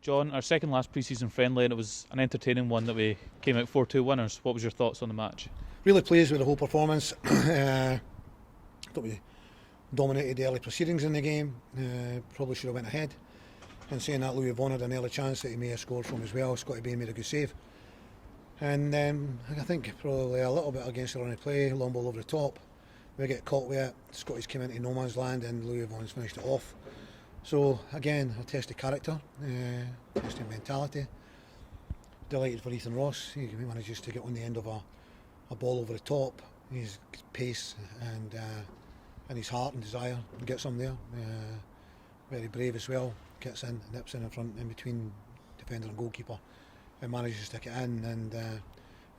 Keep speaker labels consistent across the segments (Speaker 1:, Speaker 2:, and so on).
Speaker 1: John, our second last pre-season friendly, and it was an entertaining one that we came out 4-2 winners. What was your thoughts on the match?
Speaker 2: Really pleased with the whole performance. Thought we dominated the early proceedings in the game. Probably should have went ahead. And saying that, Louis Vaughan had an early chance that he may have scored from as well. Scotty Bain made a good save. And I think probably a little bit against the run of play, long ball over the top. We get caught with it. Scotty's came into no man's land and Louis Vaughan's finished it off. So again, a test of character, test of mentality. Delighted for Ethan Ross. He manages to get on the end of a ball over the top. His pace and his heart and desire gets him there. Very brave as well. Gets in, nips in front, in between defender and goalkeeper, and manages to stick it in. And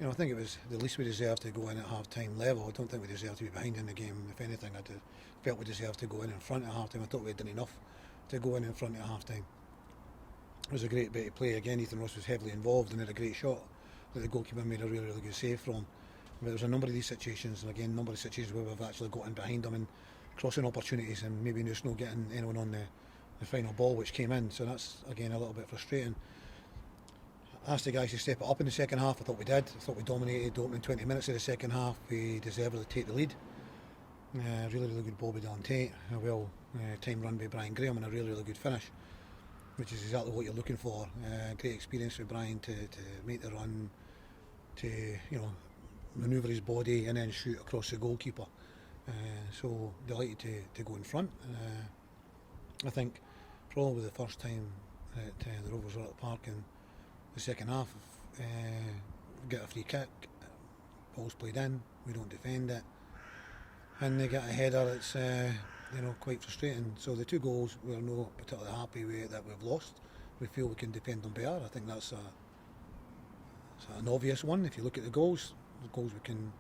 Speaker 2: I think it was the least we deserved to go in at half-time level. I don't think we deserved to be behind in the game. If anything, I felt we deserved to go in front at half-time. I thought we had done enough to go in front at half-time. It was a great bit of play. Again, Ethan Ross was heavily involved and had a great shot that the goalkeeper made a really, really good save from. But there's a number of these situations, and again, a number of situations where we've actually got in behind them and crossing opportunities and maybe just not getting anyone on the final ball which came in. So that's, again, a little bit frustrating. I asked the guys to step it up in the second half. I thought we did. I thought we dominated the opening 20 minutes of the second half. We deservedly take the lead. Really, really good ball by Dylan Tate. A well time run by Brian Graham and a really, really good finish, which is exactly what you're looking for. Great experience for Brian to make the run, to manoeuvre his body and then shoot across the goalkeeper. So delighted to go in front. I think probably the first time that the Rovers were at the park in the second half, get a free kick, ball's played in, we don't defend it, and they get a header. It's quite frustrating. So the two goals we're not particularly happy with that we've lost. We feel we can defend them better. I think that's an obvious one. If you look at the goals we can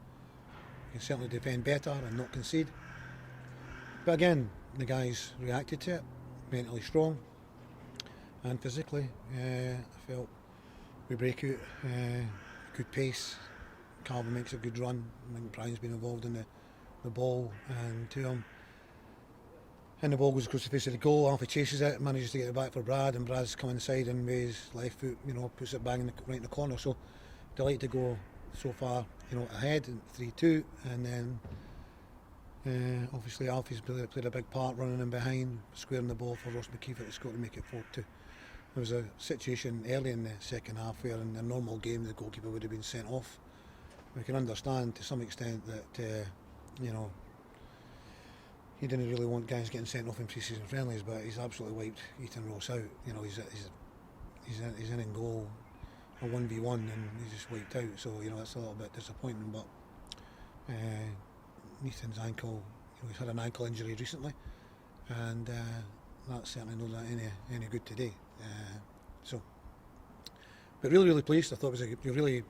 Speaker 2: certainly defend better and not concede. But again, the guys reacted to it, mentally strong and physically. I felt we break out, good pace. Calvin makes a good run. I think Brian's been involved in the ball and to him. And the ball goes across the face of the goal. Alfie chases it, manages to get it back for Brad, and Brad's come inside and with his left foot, puts it bang right in the corner. So delighted to go so far, ahead in 3-2, and then obviously Alfie's played a big part running in behind, squaring the ball for Ross McKeever to score to make it 4-2. There was a situation early in the second half where in a normal game the goalkeeper would have been sent off. We can understand to some extent that he didn't really want guys getting sent off in pre-season friendlies, but he's absolutely wiped Ethan Ross out. He's in goal, a 1v1, and he's just wiped out. So that's a little bit disappointing. But Ethan's ankle, he's had an ankle injury recently, and that's certainly not any good today. But really, really pleased. I thought it was a really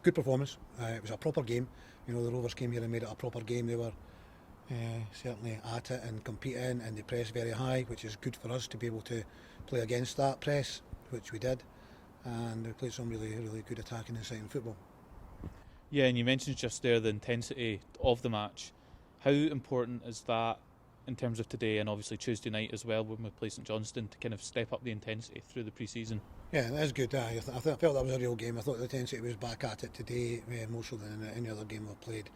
Speaker 2: good performance. It was a proper game. The Rovers came here and made it a proper game. They were certainly at it and competing, and they pressed very high, which is good for us to be able to play against that press, which we did. And we played some really, really good attacking and exciting football.
Speaker 1: Yeah, and you mentioned just there the intensity of the match. How important is that in terms of today and obviously Tuesday night as well when we play St Johnstone to kind of step up the intensity through the pre-season?
Speaker 2: Yeah, that's good. I felt that was a real game. I thought the intensity was back at it today, more so than any other game we've played.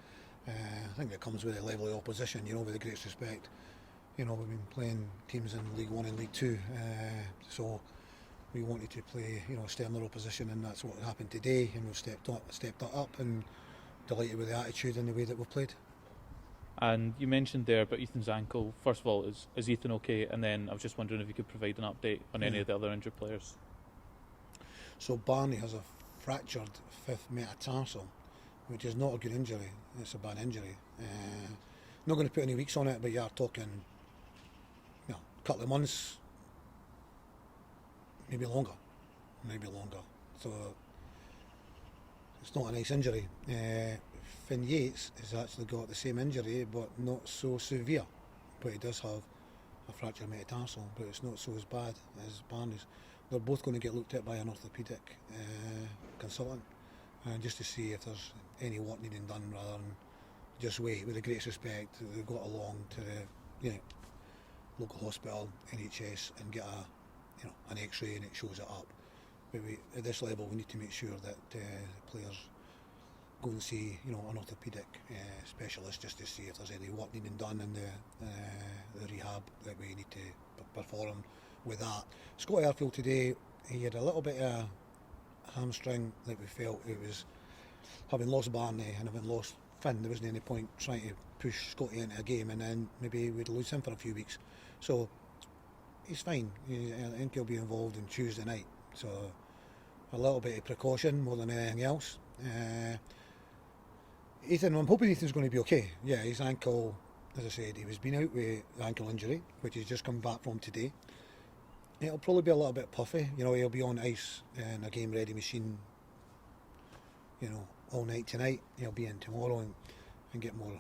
Speaker 2: I think it comes with a level of opposition, with the greatest respect. We've been playing teams in League 1 and League 2, so we wanted to play, sterner opposition, and that's what happened today, and we've stepped that up, and delighted with the attitude and the way that we've played.
Speaker 1: And you mentioned there about Ethan's ankle. First of all, is Ethan okay? And then I was just wondering if you could provide an update on any of the other injured players.
Speaker 2: So Barney has a fractured fifth metatarsal, which is not a good injury. It's a bad injury. Not going to put any weeks on it, but you are talking a couple of months, maybe longer. So it's not a nice injury. Finn Yates has actually got the same injury, but not so severe. But he does have a fractured metatarsal, but it's not so as bad as Barney's. They're both going to get looked at by an orthopaedic consultant, just to see if there's any work needing done, rather than just wait. With the greatest respect, they've got along to the local hospital, NHS, and get an X-ray and it shows it up. But at this level, we need to make sure that the players go and see an orthopaedic specialist just to see if there's any work needing done in the rehab that we need to perform with that. Scott Airfield today, he had a little bit of hamstring that we felt it was, having lost Barney and having lost Finn, there wasn't any point trying to push Scotty into a game and then maybe we'd lose him for a few weeks. So he's fine. I think he'll be involved in Tuesday night. So a little bit of precaution more than anything else. Ethan, I'm hoping Ethan's going to be okay. Yeah, his ankle, as I said, he was been out with ankle injury, which he's just come back from today. It'll probably be a little bit puffy. He'll be on ice in a game-ready machine, all night tonight. He'll be in tomorrow and get more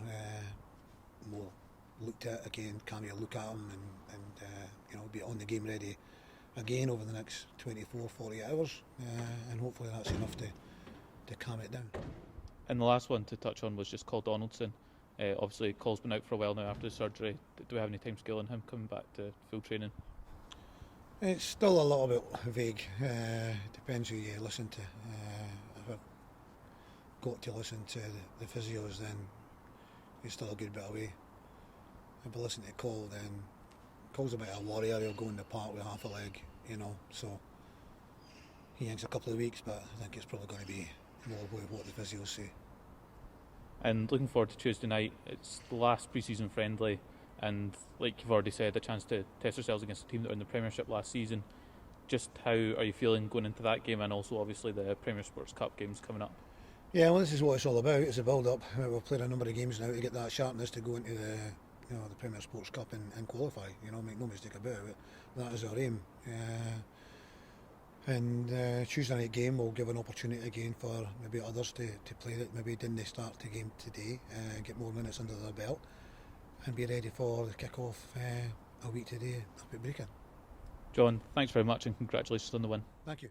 Speaker 2: looked at again. Cammy will look at him and be on the game-ready again over the next 24, 48 hours. And hopefully that's enough to calm it down.
Speaker 1: And the last one to touch on was just Col Donaldson. Obviously, Col's been out for a while now after the surgery. Do we have any time scale on him coming back to full training?
Speaker 2: It's still a little bit vague. Depends who you listen to. If I've got to listen to the physios, then he's still a good bit away. If I listen to Col, then Col's a bit of a warrior. He'll go in the park with half a leg, so he thinks a couple of weeks, but I think it's probably going to be more with what the physios say.
Speaker 1: And looking forward to Tuesday night. It's the last pre-season friendly, and like you've already said, a chance to test ourselves against a team that were in the Premiership last season. Just how are you feeling going into that game, and also obviously the Premier Sports Cup games coming up?
Speaker 2: Yeah, well, this is what it's all about. It's a build-up. We've played a number of games now to get that sharpness to go into the Premier Sports Cup and qualify. Make no mistake about it. That is our aim. And Tuesday night game will give an opportunity again for maybe others to play that maybe didn't start the game today, get more minutes under their belt and be ready for the kick-off a week today up at Brecon.
Speaker 1: John, thanks very much and congratulations on the win.
Speaker 2: Thank you.